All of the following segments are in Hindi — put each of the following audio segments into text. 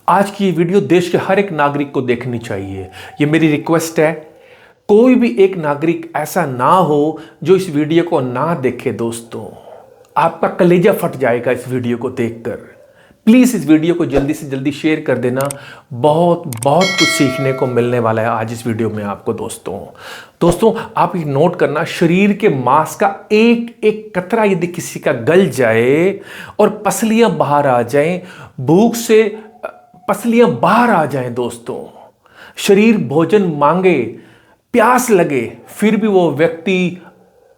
आज की ये वीडियो देश के हर एक नागरिक को देखनी चाहिए। ये मेरी रिक्वेस्ट है, कोई भी एक नागरिक ऐसा ना हो जो इस वीडियो को ना देखे। दोस्तों, आपका कलेजा फट जाएगा इस वीडियो को देखकर। प्लीज़ इस वीडियो को जल्दी से जल्दी शेयर कर देना। बहुत बहुत कुछ सीखने को मिलने वाला है आज इस वीडियो में आपको। दोस्तों आप ये नोट करना, शरीर के मांस का एक एक कतरा यदि किसी का गल जाए और पसलियां बाहर आ जाएं, भूख से पसलियां बाहर आ जाएं, दोस्तों शरीर भोजन मांगे, प्यास लगे, फिर भी वो व्यक्ति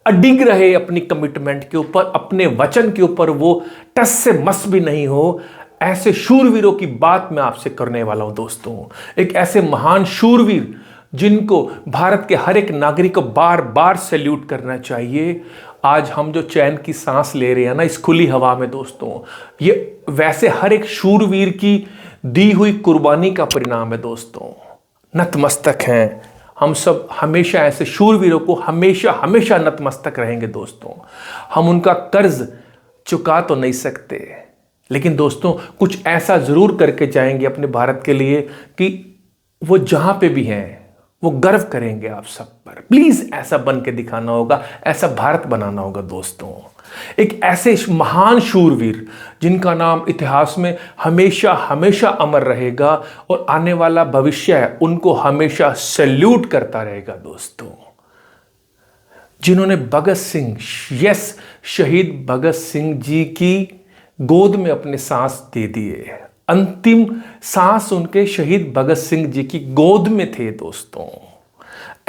अडिग रहे अपनी कमिटमेंट के ऊपर, अपने वचन के ऊपर, वो टस से मस भी नहीं हो, ऐसे शूरवीरों की बात मैं आपसे करने वाला हूं। दोस्तों, एक ऐसे महान शूरवीर जिनको भारत के हर एक नागरिक को बार बार सैल्यूट करना चाहिए। आज हम जो चैन की सांस ले रहे हैं ना इस खुली हवा में, दोस्तों ये वैसे हर एक शूरवीर की दी हुई कुर्बानी का परिणाम है। दोस्तों, नतमस्तक हैं हम सब, हमेशा ऐसे शूरवीरों को हमेशा हमेशा नतमस्तक रहेंगे। दोस्तों, हम उनका कर्ज चुका तो नहीं सकते, लेकिन दोस्तों कुछ ऐसा जरूर करके जाएंगे अपने भारत के लिए कि वो जहां पे भी हैं वो गर्व करेंगे आप सब पर। प्लीज ऐसा बन के दिखाना होगा, ऐसा भारत बनाना होगा। दोस्तों, एक ऐसे महान शूरवीर जिनका नाम इतिहास में हमेशा हमेशा अमर रहेगा और आने वाला भविष्य है उनको हमेशा सैल्यूट करता रहेगा। दोस्तों, जिन्होंने भगत सिंह, यस, शहीद भगत सिंह जी की गोद में अपने सांस दे दिए। अंतिम सांस उनके शहीद भगत सिंह जी की गोद में थे। दोस्तों,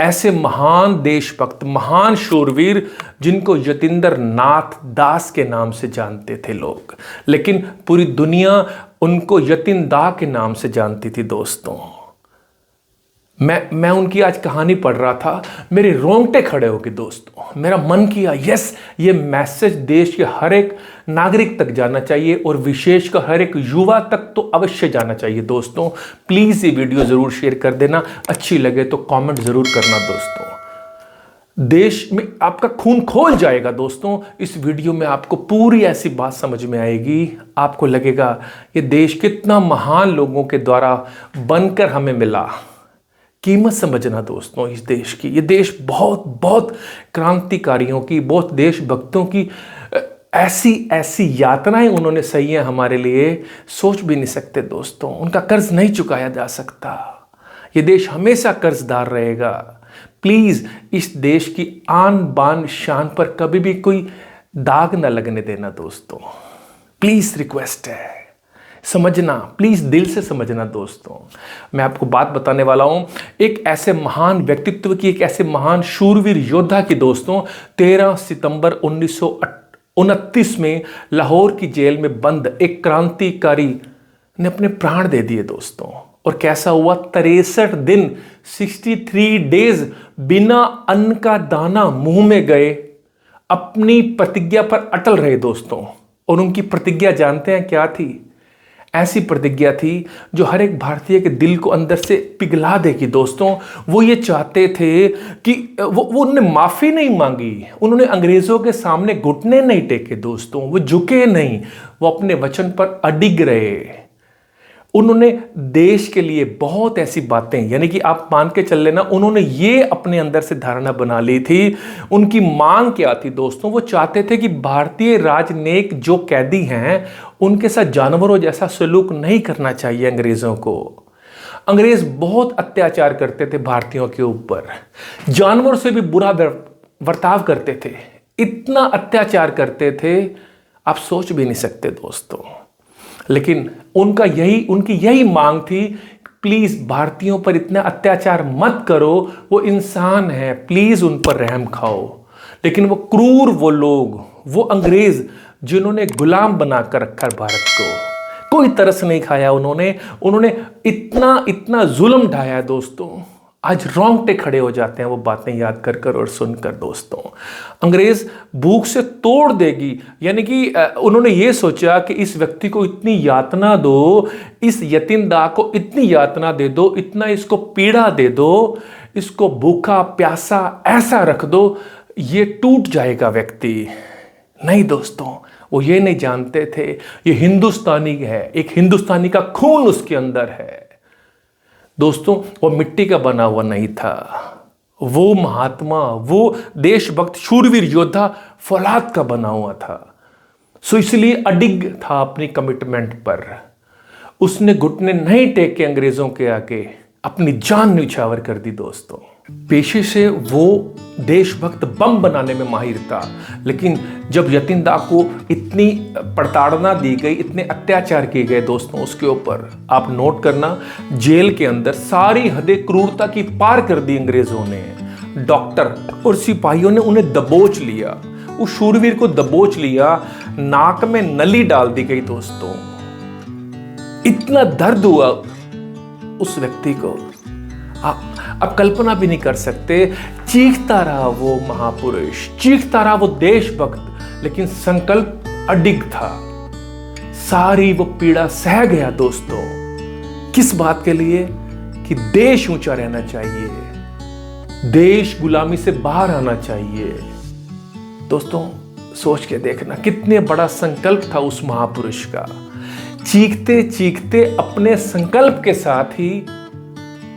ऐसे महान देशभक्त, महान शूरवीर जिनको यतीन्द्र नाथ दास के नाम से जानते थे लोग, लेकिन पूरी दुनिया उनको यतीन दा के नाम से जानती थी। दोस्तों, मैं उनकी आज कहानी पढ़ रहा था, मेरे रोंगटे खड़े हो गए। दोस्तों, मेरा मन किया यस, ये मैसेज देश के हर एक नागरिक तक जाना चाहिए और विशेषकर हर एक युवा तक तो अवश्य जाना चाहिए। दोस्तों, प्लीज ये वीडियो जरूर शेयर कर देना, अच्छी लगे तो कमेंट जरूर करना। दोस्तों, देश में आपका खून खोल जाएगा। दोस्तों, इस वीडियो में आपको पूरी ऐसी बात समझ में आएगी, आपको लगेगा ये देश कितना महान लोगों के द्वारा बनकर हमें मिला। कीमत समझना दोस्तों इस देश की। ये देश बहुत बहुत क्रांतिकारियों की, बहुत देशभक्तों की ऐसी ऐसी यातनाएं उन्होंने सही हैं हमारे लिए, सोच भी नहीं सकते। दोस्तों, उनका कर्ज नहीं चुकाया जा सकता। ये देश हमेशा कर्जदार रहेगा। प्लीज इस देश की आन बान शान पर कभी भी कोई दाग न लगने देना। दोस्तों, प्लीज रिक्वेस्ट है, समझना, प्लीज दिल से समझना। दोस्तों, मैं आपको बात बताने वाला हूं एक ऐसे महान व्यक्तित्व की, एक ऐसे महान शूरवीर योद्धा की। दोस्तों, 13 सितंबर 1929 में लाहौर की जेल में बंद एक क्रांतिकारी ने अपने प्राण दे दिए। दोस्तों, और कैसा हुआ, 63 दिन 63 डेज बिना अन्न का दाना मुंह में गए, अपनी प्रतिज्ञा पर अटल रहे। दोस्तों, और उनकी प्रतिज्ञा जानते हैं क्या थी? ऐसी प्रतिज्ञा थी जो हर एक भारतीय के दिल को अंदर से पिघला देगी। दोस्तों, वो ये चाहते थे कि वो उन्होंने माफी नहीं मांगी, उन्होंने अंग्रेजों के सामने घुटने नहीं टेके। दोस्तों, वो झुके नहीं, वो अपने वचन पर अडिग रहे। उन्होंने देश के लिए बहुत ऐसी बातें, यानी कि आप मान के चल लेना, उन्होंने ये अपने अंदर से धारणा बना ली थी। उनकी मांग क्या थी? दोस्तों, वो चाहते थे कि भारतीय राजनयिक जो कैदी हैं उनके साथ जानवरों जैसा सलूक नहीं करना चाहिए अंग्रेजों को। अंग्रेज बहुत अत्याचार करते थे भारतीयों के ऊपर, जानवरों से भी बुरा बर्ताव करते थे, इतना अत्याचार करते थे आप सोच भी नहीं सकते। दोस्तों, लेकिन उनकी यही मांग थी, प्लीज भारतीयों पर इतना अत्याचार मत करो, वो इंसान है, प्लीज उन पर रहम खाओ। लेकिन वो क्रूर, वो लोग, वो अंग्रेज जिन्होंने गुलाम बनाकर रखा भारत को, कोई तरस नहीं खाया उन्होंने इतना इतना जुल्म ढाया। दोस्तों, आज रोंगटे खड़े हो जाते हैं वो बातें याद कर कर और सुनकर। दोस्तों, अंग्रेज भूख से तोड़ देगी, यानी कि उन्होंने ये सोचा कि इस व्यक्ति को इतनी यातना दो, इस यतीम दा को इतनी यातना दे दो, इतना इसको पीड़ा दे दो, इसको भूखा प्यासा ऐसा रख दो, ये टूट जाएगा व्यक्ति। नहीं दोस्तों, वो ये नहीं जानते थे ये हिंदुस्तानी है, एक हिंदुस्तानी का खून उसके अंदर है। दोस्तों, वो मिट्टी का बना हुआ नहीं था, वो महात्मा, वो देशभक्त शूरवीर योद्धा फौलाद का बना हुआ था। सो इसलिए अडिग था अपनी कमिटमेंट पर। उसने घुटने नहीं टेके अंग्रेजों के आगे, अपनी जान न्यौछावर कर दी। दोस्तों, पेशे से वो देशभक्त बम बनाने में माहिर था, लेकिन जब यतीन दाह को इतनी प्रताड़ना दी गई, इतने अत्याचार किए गए दोस्तों उसके ऊपर, आप नोट करना, जेल के अंदर सारी हदें क्रूरता की पार कर दी अंग्रेजों ने। डॉक्टर और सिपाहियों ने उन्हें दबोच लिया, उस शूरवीर को दबोच लिया, नाक में नली डाल दी गई। दोस्तों, इतना दर्द हुआ उस व्यक्ति को, आप कल्पना भी नहीं कर सकते। चीखता रहा वो महापुरुष, चीखता रहा वो देशभक्त, लेकिन संकल्प अडिग था। सारी वो पीड़ा सह गया दोस्तों। किस बात के लिए? कि देश ऊंचा रहना चाहिए, देश गुलामी से बाहर आना चाहिए। दोस्तों, सोच के देखना कितने बड़ा संकल्प था उस महापुरुष का। चीखते चीखते अपने संकल्प के साथ ही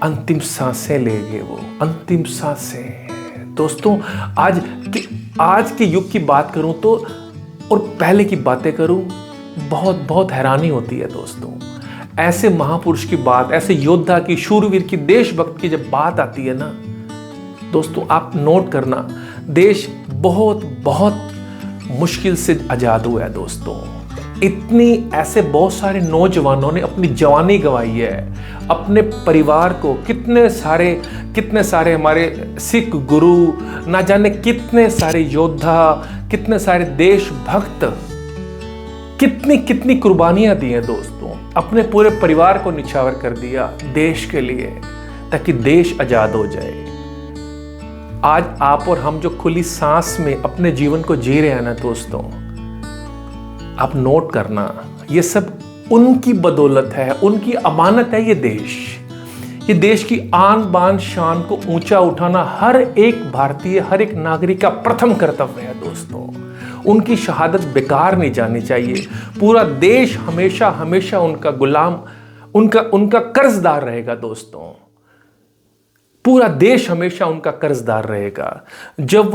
अंतिम सांसें ले गए वो, अंतिम सांसें। दोस्तों, आज के युग की बात करूं तो, और पहले की बातें करूं, बहुत बहुत हैरानी होती है दोस्तों। ऐसे महापुरुष की बात, ऐसे योद्धा की, शूरवीर की, देशभक्त की जब बात आती है ना दोस्तों, आप नोट करना, देश बहुत बहुत मुश्किल से आजाद हुआ है दोस्तों। इतनी ऐसे बहुत सारे नौजवानों ने अपनी जवानी गंवाई है, अपने परिवार को, कितने सारे हमारे सिख गुरु, ना जाने कितने सारे योद्धा, कितने सारे देशभक्त, कितनी कितनी कुर्बानियां दी हैं दोस्तों। अपने पूरे परिवार को निछावर कर दिया देश के लिए, ताकि देश आजाद हो जाए। आज आप और हम जो खुली सांस में अपने जीवन को जी रहे हैं ना दोस्तों, आप नोट करना, ये सब उनकी बदौलत है, उनकी अमानत है। ये देश की आन बान शान को ऊंचा उठाना हर एक भारतीय, हर एक नागरिक का प्रथम कर्तव्य है दोस्तों। उनकी शहादत बेकार नहीं जानी चाहिए। पूरा देश हमेशा हमेशा उनका गुलाम, उनका कर्जदार रहेगा दोस्तों। पूरा देश हमेशा उनका कर्जदार रहेगा। जब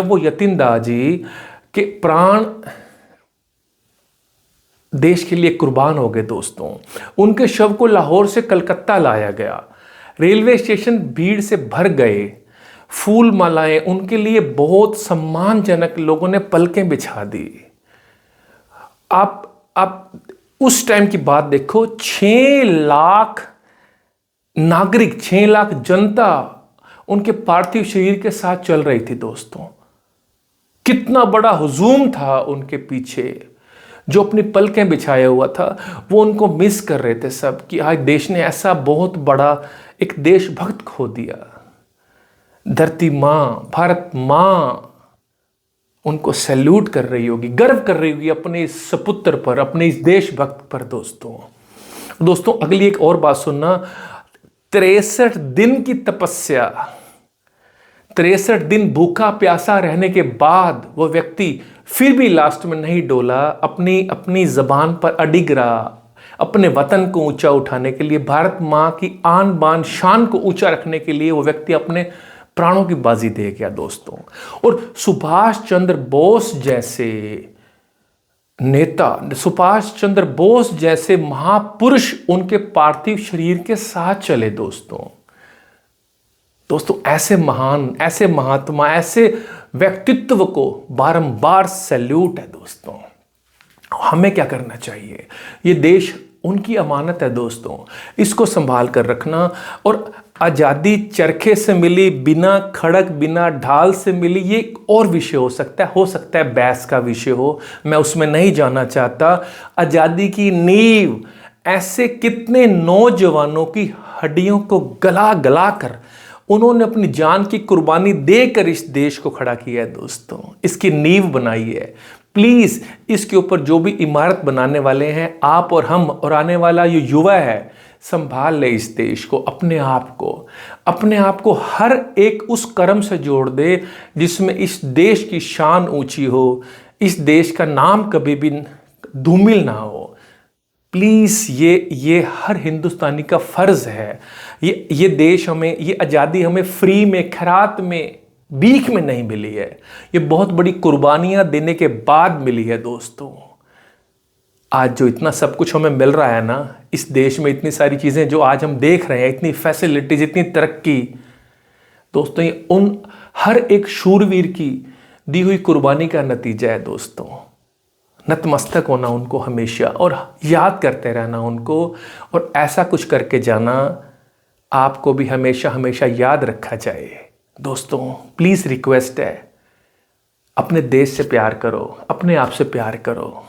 वो यतीन दाह जी के प्राण देश के लिए कुर्बान हो गए दोस्तों, उनके शव को लाहौर से कलकत्ता लाया गया, रेलवे स्टेशन भीड़ से भर गए, फूल मालाएं, उनके लिए बहुत सम्मानजनक लोगों ने पलकें बिछा दी। आप उस टाइम की बात देखो, 6 लाख नागरिक, 6 लाख जनता उनके पार्थिव शरीर के साथ चल रही थी दोस्तों। कितना बड़ा हुजूम था उनके पीछे, जो अपनी पलकें बिछाया हुआ था। वो उनको मिस कर रहे थे सब, कि आज देश ने ऐसा बहुत बड़ा एक देशभक्त खो दिया। धरती माँ, भारत माँ उनको सैल्यूट कर रही होगी, गर्व कर रही होगी अपने इस सपुत्र पर, अपने इस देशभक्त पर। दोस्तों, अगली एक और बात सुनना। 63 दिन की तपस्या, 63 दिन भूखा प्यासा रहने के बाद वो व्यक्ति फिर भी लास्ट में नहीं डोला, अपनी जबान पर अडिग रहा। अपने वतन को ऊंचा उठाने के लिए, भारत माँ की आन बान शान को ऊंचा रखने के लिए वो व्यक्ति अपने प्राणों की बाजी दे गया दोस्तों। और सुभाष चंद्र बोस जैसे नेता, सुभाष चंद्र बोस जैसे महापुरुष उनके पार्थिव शरीर के साथ चले दोस्तों। ऐसे महान, ऐसे महात्मा, ऐसे व्यक्तित्व को बारंबार सैल्यूट है दोस्तों। हमें क्या करना चाहिए? ये देश उनकी अमानत है दोस्तों, इसको संभाल कर रखना। और आज़ादी चरखे से मिली, बिना खड़क, बिना ढाल से मिली, ये एक और विषय हो सकता है बहस का विषय हो, मैं उसमें नहीं जाना चाहता। आज़ादी की नींव ऐसे कितने नौजवानों की हड्डियों को गला गला कर उन्होंने अपनी जान की कुर्बानी देकर इस देश को खड़ा किया है दोस्तों, इसकी नींव बनाई है। प्लीज़ इसके ऊपर जो भी इमारत बनाने वाले हैं, आप और हम और आने वाला ये युवा है, संभाल ले इस देश को, अपने आप को हर एक उस कर्म से जोड़ दे जिसमें इस देश की शान ऊंची हो, इस देश का नाम कभी भी धूमिल ना हो। प्लीज़ ये हर हिंदुस्तानी का फ़र्ज़ है। ये देश हमें, ये आज़ादी हमें फ्री में, खैरात में, भीख में नहीं मिली है। ये बहुत बड़ी कुर्बानियाँ देने के बाद मिली है दोस्तों। आज जो इतना सब कुछ हमें मिल रहा है ना, इस देश में इतनी सारी चीज़ें जो आज हम देख रहे हैं, इतनी फैसिलिटीज़, इतनी तरक्की, दोस्तों ये उन हर एक शूरवीर की दी हुई कुर्बानी का नतीजा है दोस्तों। नतमस्तक होना उनको हमेशा और याद करते रहना उनको, और ऐसा कुछ करके जाना आपको भी हमेशा हमेशा याद रखा जाए। दोस्तों प्लीज़ रिक्वेस्ट है, अपने देश से प्यार करो, अपने आप से प्यार करो,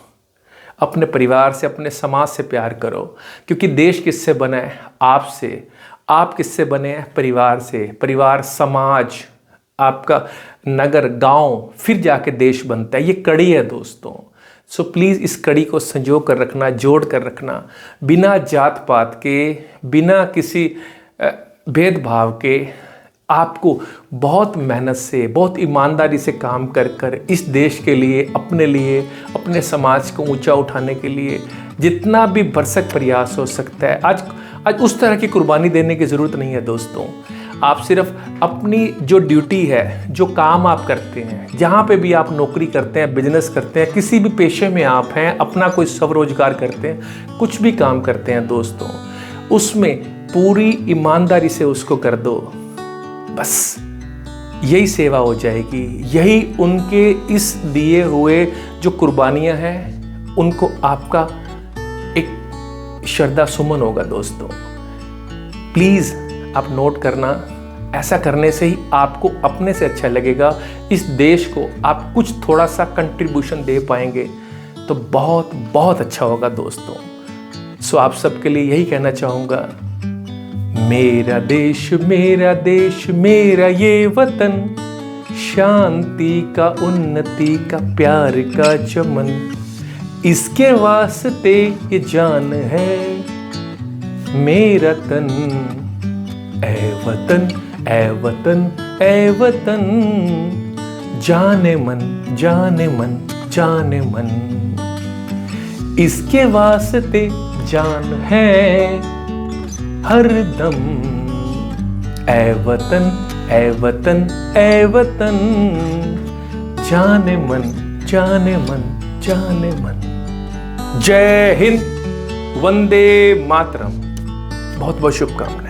अपने परिवार से, अपने समाज से प्यार करो, क्योंकि देश किससे बना है? आपसे। आप किससे बने हैं? परिवार से। परिवार, समाज, आपका नगर, गांव, फिर जाके देश बनता है। ये कड़ी है दोस्तों। सो प्लीज़ इस कड़ी को संजो कर रखना, जोड़ कर रखना, बिना जात पात के, बिना किसी भेदभाव के। आपको बहुत मेहनत से, बहुत ईमानदारी से काम कर कर इस देश के लिए, अपने समाज को ऊंचा उठाने के लिए जितना भी भरसक प्रयास हो सकता है, आज उस तरह की कुर्बानी देने की ज़रूरत नहीं है दोस्तों। आप सिर्फ अपनी जो ड्यूटी है, जो काम आप करते हैं, जहाँ पे भी आप नौकरी करते हैं, बिजनेस करते हैं, किसी भी पेशे में आप हैं, अपना कोई स्वरोजगार करते हैं, कुछ भी काम करते हैं दोस्तों, उसमें पूरी ईमानदारी से उसको कर दो। बस यही सेवा हो जाएगी। यही उनके इस दिए हुए जो कुर्बानियाँ हैं, उनको आपका एक श्रद्धा सुमन होगा दोस्तों। प्लीज़ आप नोट करना, ऐसा करने से ही आपको अपने से अच्छा लगेगा। इस देश को आप कुछ थोड़ा सा कंट्रीब्यूशन दे पाएंगे तो बहुत बहुत अच्छा होगा दोस्तों। सो आप सबके लिए यही कहना चाहूँगा, मेरा देश, मेरा देश, मेरा ये वतन, शांति का, उन्नति का, प्यार का चमन, इसके वास्ते ये जान है मेरा तन। ऐ वतन, ऐ वतन, ऐ वतन, जाने मन, जाने मन, जाने मन, इसके वास्ते जान है हर दम। ऐ वतन, ऐ वतन, ऐ वतन, जाने मन, जाने मन, जाने मन। जय हिंद, वंदे मातरम। बहुत बहुत शुभकामनाएं।